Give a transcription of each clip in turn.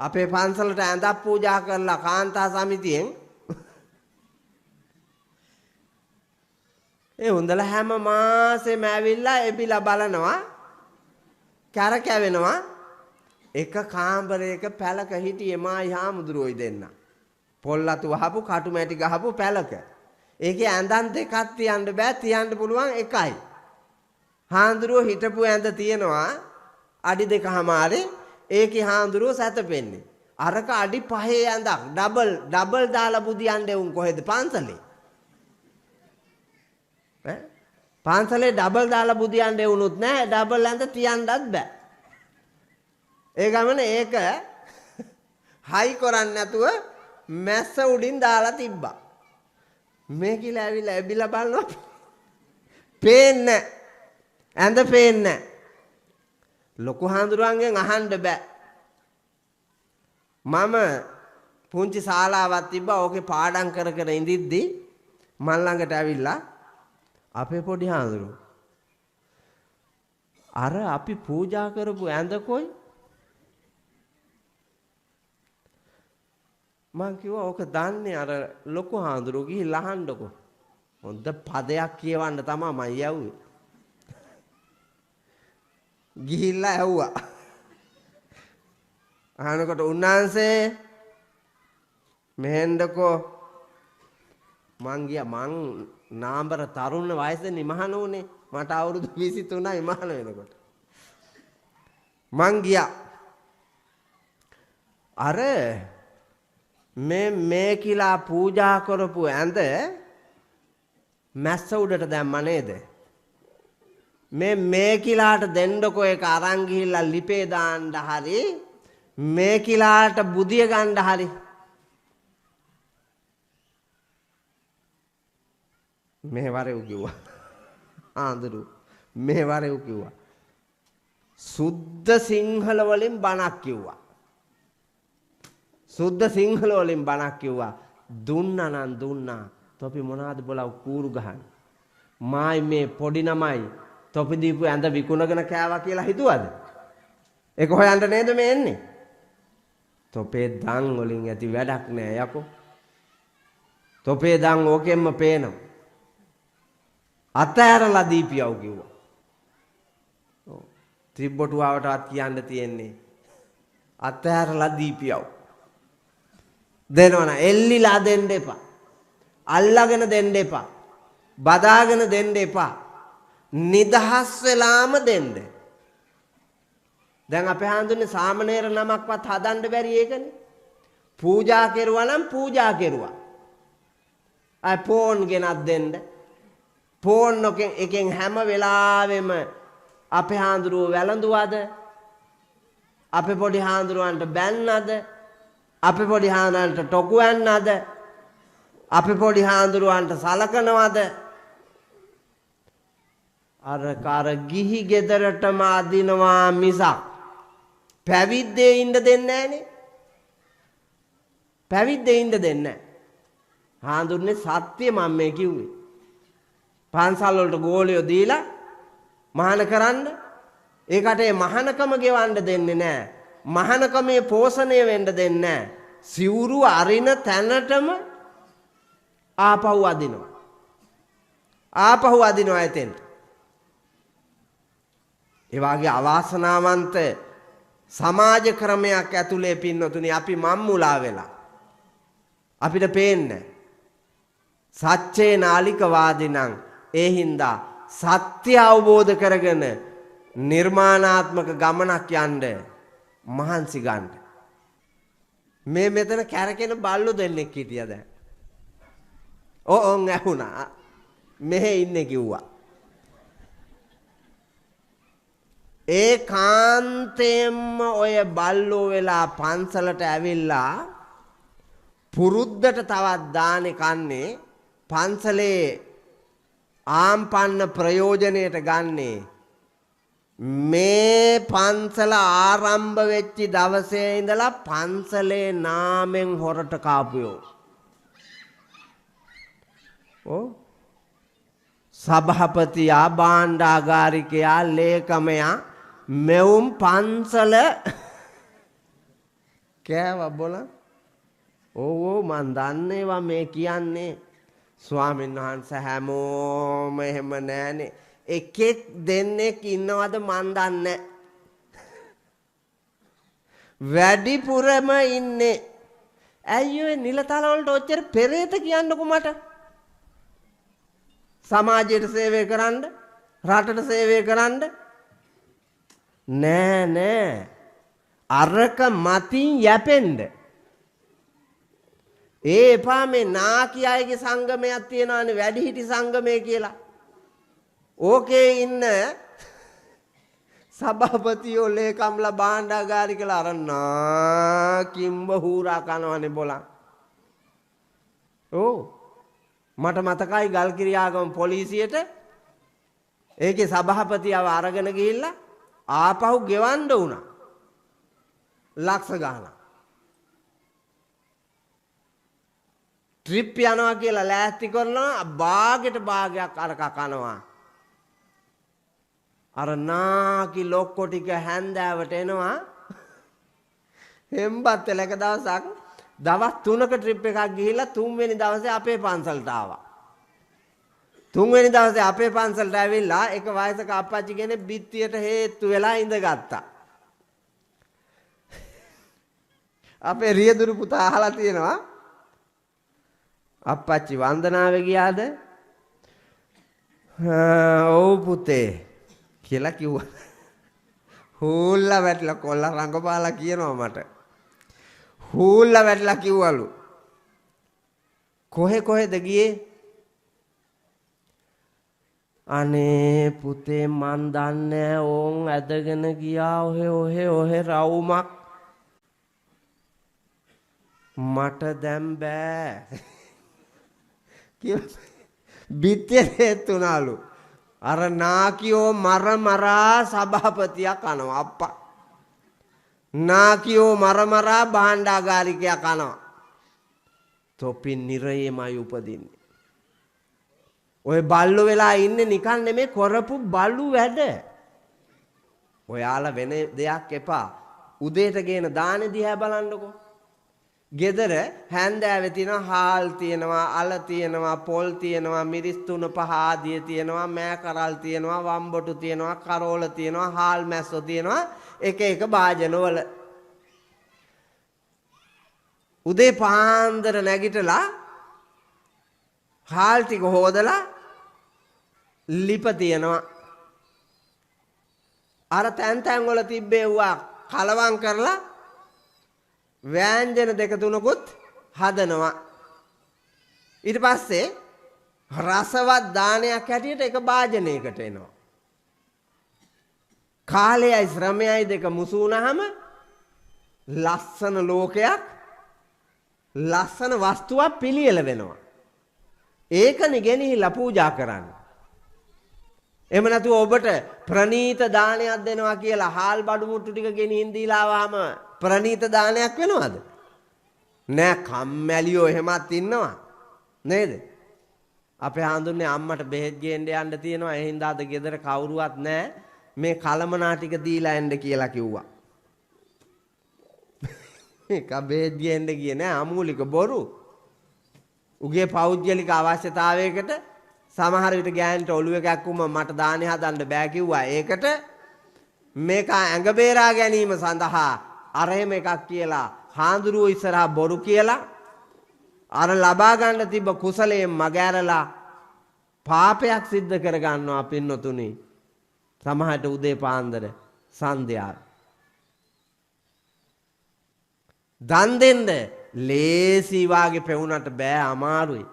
අපේ පන්සලට ඇඳක් පූජා කරලා කාන්තා සමිතියෙන් ඒ උන්දලා හැම මාසෙම ඇවිල්ලා එබිලා බලනවා කැරකැවෙනවා එක කාමරයක පැලක හිටියේ මායි හාමුදුරුවෝයි දෙන්න. පොල්ලතු වහපු කටු මැටි ගහපු පැලක. ඒකේ ඇඳන් දෙකක් තියන්න බෑ තියන්න පුළුවන් එකයි. හාමුදුරුවෝ හිටපු ඇඳ තියනවා අඩි 2මාරේ ඒකේ හාමුදුරුවෝ සැතපෙන්නේ. අරක අඩි 5 ඇඳක් ඩබල් දාලා බුදියන්නේ උන් කොහෙද පන්සලේ? පන්සලේ ඩබල් දාලා බුදියන්නේ වුණොත් නෑ ඩබල් ඇඳ තියන්නත් බෑ. ඒ ගමන ඒක හයි කරන්නේ නැතුව මැස්ස උඩින් දාලා තිබ්බා. මේ කියලා ඇවිල්ලා එබිලා බලනවා පේන්නේ ඇඳ පේන්නේ ලොකු හාමුදුරුවන්ගෙන් අහන්න බෑ. මම පුංචි ශාලාවක් තිබ්බා ඕකේ පාඩම් කර කර ඉඳිද්දි මන් ළඟට ඇවිල්ලා අපේ පොඩි හාමුදුරුවෝ අර අපි පූජා කරපු ඇඳ කොයි මං කිව්වා ඕක දන්නේ අර ලොකු හාමුදුරුවෝ ගිහිල්ලා අහන්නකෝ. හොඳ පදයක් කියවන්න තමයි මම යවුවේ. ගිහිල්ලා ඇහුවා. අහනකොට උන්නාන්සේ මෙහෙන්දකෝ මං ගියා මං නාඹර තරුණ වයසේ නිමහන උනේ මට අවුරුදු 23යි මහන වෙනකොට. මං ගියා. අර මේ කියලා පූජා කරපු ඇඳ මැස්ස උඩට දැම්ම නේද? මේ කිලාට දෙන්නකෝ ඒක අරන් ගිහිල්ලා ලිපේ දාන්න හරි මේ කිලාට බුදිය ගන්න හරි මෙහෙවරෙව් කිව්වා. ආඳුරු මෙහෙවරෙව් කිව්වා. සුද්ධ සිංහල වලින් බණක් කිව්වා. සුද්ධ සිංහල වලින් බණක් කිව්වා. දුන්නා නම් දුන්නා. තොපි මොනවාද බොලා කූරු ගහන්නේ. මායි මේ පොඩි නමයි තොපි දීපු ඇඳ විකුණගෙන කෑවා කියලා හිතුවද? ඒක හොයන්න නේද මේ එන්නේ? තොපේ දන් වලින් ඇති වැඩක් නෑ යකෝ. තොපේ දන් ඕකෙන්ම පේනවා. අතෑරලා දීපියව කිව්වා. ඔව්. ත්‍රිබ්බටුවවටවත් කියන්න තියෙන්නේ අතෑරලා දීපියව. දෙනවන එල්ලිලා දෙන්න එපා. අල්ලගෙන දෙන්න එපා. බදාගෙන දෙන්න එපා. නිදහස් වෙලාම දෙන්න. දැන් අපේ හාමුදුරනේ සාමණේර නමක්වත් හදන්න බැරි ඒකනේ. පූජා කෙරුවා නම් පූජා කෙරුවා. අය ෆෝන් ගෙනත් දෙන්න. ෆෝන් එකෙන් හැම වෙලාවෙම අපේ හාමුදුරුවෝ වැළඳුවාද? අපේ පොඩි හාමුදුරුවන්ට බැන්නද? අපේ පොඩි හාමුදුරන්ට ටොකු යන්නද? අපේ පොඩි හාමුදුරුවන්ට සලකනවද? අර ගිහි ගෙදරටම අදිනවා මිසක් පැවිද්දේ ඉන්න දෙන්නේ නැහනේ. පැවිද්දේ ඉන්න දෙන්නේ නැහැ. හාමුදුරනේ සත්‍ය මම මේ කිව්වේ. පන්සල් වලට ගෝලියෝ දීලා මහාන කරන්න ඒකට ඒ මහානකම ගෙවන්න දෙන්නේ නැහැ. මහානකමේ පෝෂණය වෙන්න දෙන්නේ නැහැ. සිවුරු අරින තැනටම ආපහු අදිනවා. ආපහු අදිනවා එතෙන්ට. ඒ වාගේ අවාසනාවන්ත සමාජ ක්‍රමයක් ඇතුලේ පින්නතුනි අපි මම්මුලා වෙලා අපිට පේන්නේ සත්‍යේ නාලිකවාදීනම් ඒ හින්දා සත්‍ය අවබෝධ කරගෙන නිර්මාණාත්මක ගමනක් යන්න මහන්සි ගන්න. මේ මෙතන කැරකෙන බල්ලු දෙන්නෙක් හිටියා දැන්. ඕන් ඇහුණා. මෙහෙ ඉන්නේ කිව්වා. ඒකාන්තයෙන්ම ඔය බල්ලෝ වෙලා පන්සලට ඇවිල්ලා පුරුද්දට තවත් දානේ කන්නේ පන්සලේ ආම්පන්න ප්‍රයෝජනයට ගන්නේ මේ පන්සල ආරම්භ වෙච්ච දවසේ ඉඳලා පන්සලේ නාමෙන් හොරට කාපුයෝ. ඔව්. සභාපතියා භාණ්ඩාගාරිකයා ලේකමයා මෙවුම් පන්සල කෑවා බොලා. ඕ මන් දන්නේවා මේ කියන්නේ. ස්වාමීන් වහන්සේ හැමෝම එහෙම නෑනේ. එකෙක් දෙන්නෙක් ඉන්නවද මන් දන්නේ. වැඩිපුරම ඉන්නේ. ඇයි ඔය නිලතල වලට ඔච්චර පෙරේත කියන්නකෝ මට. සමාජයට සේවය කරන්න, රටට සේවය කරන්න. නෑ. අරක මතින් යැපෙන්න. එපා මේ නාකි අයගේ සංගමයක් තියෙනවානේ වැඩිහිටි සංගමය කියලා. ඕකේ ඉන්න සභාපතියෝ ලේකම්ලා භාණ්ඩාගාරිකලා අර නාකිම්බ හූරා කනවනේ බොලන්. මට මතකයි ගල්කිරි ආගම පොලිසියට ඒකේ සභාපතියව අරගෙන ගිහිල්ලා ආපහු ගෙවන්න උනා. ලක්ෂ ගාණක්. ට්‍රිප් යනවා කියලා ලෑස්ති කරනවා භාගයට භාගයක් අරක කනවා. අර නාකි ලොක්කො ටික හැන්දෑවට එනවා. හෙම්බත් ලක දවසක් දවස් 3ක ට්‍රිප් එකක් ගිහිල්ලා 3 වෙනි දවසේ අපේ පන්සලට ආවා. 3 වෙනි දවසේ අපේ පන්සලට ඇවිල්ලා එක වයසක අප්පච්චි කෙනෙක් බිත්තියට හේතු වෙලා ඉඳගත්තා. අපේ රියදුරු පුතා අහලා තියෙනවා අප්පච්චි වන්දනාවේ ගියාද? ඔව් පුතේ කියලා කිව්වා. හූල්ලා වැටලා කොල්ල රංගපාලා කියනවා මට. හූල්ලා වැටලා කිව්වලු. කොහෙද ගියේ? අනේ පුතේ මන් දන්නේ ඕන් ඇදගෙන ගියා ඔහෙ රවුමක්. මට දැන් බෑ. බිත්තේ තුනාලු. අර නාකියෝ මරා සභාපතියා කනවා අප්පා. නාකියෝ මරා භාණ්ඩාගාරිකයා කනවා. තොපි නිරයේමයි උපදින්නේ. ඔය බල්ලු වෙලා ඉන්නේ නිකන් නෙමෙයි කරපු බල්ලු වැඩ. ඔයාලා වෙන දෙයක් එපා. උදේට ගේන දානේ දිහා බලන්නකෝ. ගෙදර හැන්දෑවේ තියෙනවා හාල් තියෙනවා, අල තියෙනවා, පොල් තියෙනවා, මිරිස් 3-5 ආදිය තියෙනවා, මෑ කරල් තියෙනවා, වම්බොටු තියෙනවා, කරෝල තියෙනවා, හාල් මැස්සෝ තියෙනවා, එක භාජනවල. උදේ පාන්දර නැගිටලා හාල් ටික හොදලා ලිප තියෙනවා. අර තැන් වල තිබ්බේවා කලවම් කරලා ව්‍යංජන 2-3කුත් හදනවා. ඊට පස්සේ රසවත් දානයක් හැටියට එක භාජනයකට එනවා. කාලයයි ශ්‍රමයයි දෙක මුසු වුණාම ලස්සන ලෝකයක්, ලස්සන වස්තුවක් පිළියෙල වෙනවා. ඒකනේ ගෙනිහිලා පූජා කරන්නේ. එහෙම නැතුව ඔබට ප්‍රණීත දානයක් දෙනවා කියලා හාල් බඩු මුට්ටු ටික ගෙනිහින් දීලා ආවම ප්‍රණීත දානයක් වෙනවද? නෑ, කම්මැලියෝ එහෙමත් ඉන්නවා නේද? අපේ හඳුන්නේ අම්මට බෙහෙත් ගේන්න යන්න තියෙනවා. ඒ හින්දා අද ගෙදර කවුරුවත් නෑ. මේ කලමනා ටික දීලා එන්න කියලා කිව්වා. ඒක බෙහෙත් ගේන්න ගියේ නෑ, අමූලික බොරු. උගේ පෞද්ගලික අවශ්‍යතාවයකට සමහර විට ගෑනට ඔළුව එකක් වුම මට දානේ හදන්න බෑ කිව්වා. ඒකට මේක ඇඟ බේරා ගැනීම සඳහා අර එහෙම එකක් කියලා හාඳුරුවෝ ඉස්සරහා බොරු කියලා අර ලබා ගන්න තිබ්බ කුසලයෙන් මගහැරලා පාපයක් සිද්ධ කර ගන්නවා පින්නතුනි. සමහරට උදේ පාන්දර සන්ධ්‍යාව දන් දෙන්න ලේසි වාගේ පෙවුනට බෑ, අමාරුයි.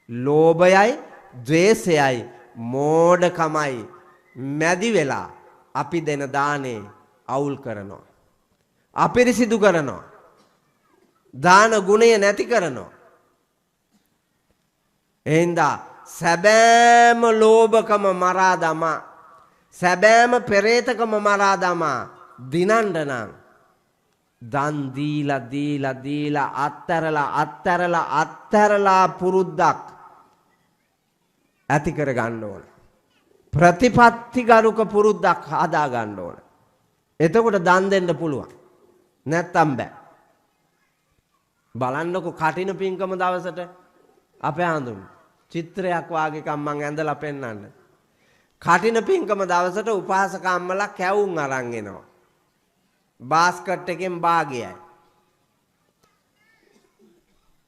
ලෝභයයි ද්වේෂයයි මෝඩකමයි මැදි වෙලා අපි දෙන දානේ අවුල් කරනවා, අපිරිසිදු කරනවා, දාන ගුණය නැති කරනවා. එහෙනම් සැබෑම ලෝභකම මරා දමා, සැබෑම පෙරේතකම මරා දමා දිනන්න නම් දන් දීලා අත්තරලා පුරුද්දක් ඇති කර ගන්න ඕන. ප්‍රතිපත්තිගරුක පුරුද්දක් හදා ගන්න ඕන. එතකොට දන් දෙන්න පුළුවන්. නැත්තම් බෑ. බලන්නකො කටින පින්කම දවසට අපේ ආඳුම් චිත්‍රයක් වාගේ එකක් මං ඇඳලා පෙන්නන්න. කටින පින්කම දවසට උපාසක අම්මලා කැවුම් අරන් එනවා. බාස්කට් එකෙන් භාගයයි.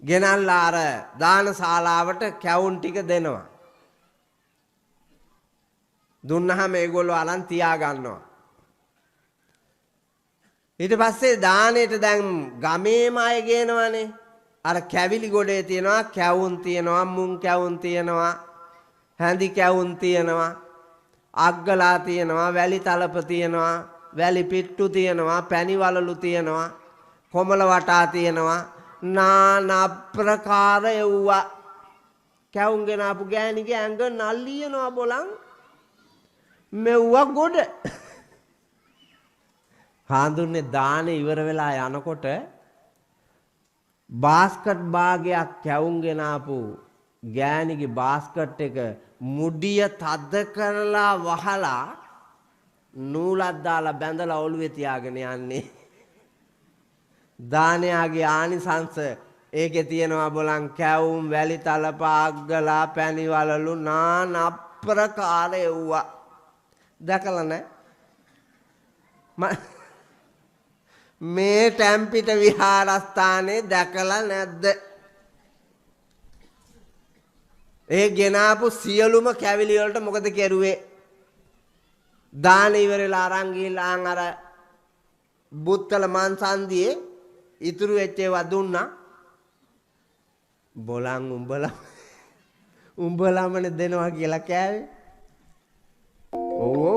ගෙනල්ලා අර දාන ශාලාවට කැවුම් ටික දෙනවා. දුන්නහම ඒගොල්ලෝ අරන් තියා ගන්නවා. ඊට පස්සේ දානෙට දැන් ගමේම අය ගේනවනේ. අර කැවිලි ගොඩේ තියෙනවා කැවුම් තියෙනවා මුං කැවුම් තියෙනවා හැඳි කැවුම් තියෙනවා අග්ගලා තියෙනවා වැලි තලප තියෙනවා වැලි පිට්ටු තියෙනවා පැණි වලලු තියෙනවා කොමල වටා තියෙනවා නානා ප්‍රකාර එව්වා. කැවුම් ගෙන ආපු ගෑණිගේ ඇඟ නල්ලියනවා බොලන් මෙව්වා ගොඩ. හාඳුන්නේ දාන ඉවර වෙලා යනකොට බාස්කට් භාගයක් කැවුම් ගෙන ආපු ගෑණිගේ බාස්කට් එක මුඩිය තද කරලා වහලා නූලක් දාලා බැඳලා ඔළුවේ තියාගෙන යන්නේ. දානයාගේ ආනිසංස ඒකේ තියෙනවා බලන් කැවුම් වැලි තලප අග්ගලා පැණි වලලු නානා ප්‍රකාර එව්වා. දැකලා නැහැ මේ ටැම්පිට විහාරස්ථානේ දැකලා නැද්ද? ඒ ගෙනාපු සියලුම කැවිලි වලට මොකද කෙරුවේ? දාන ඉවරලා අරන් ගිහලා අර බුත්තල මන්සන්දියේ ඉතුරු වෙච්ච ඒවා දුන්නා. බොලන් උඹලමනේ දෙනවා කියලා කෑවේ. ඔව්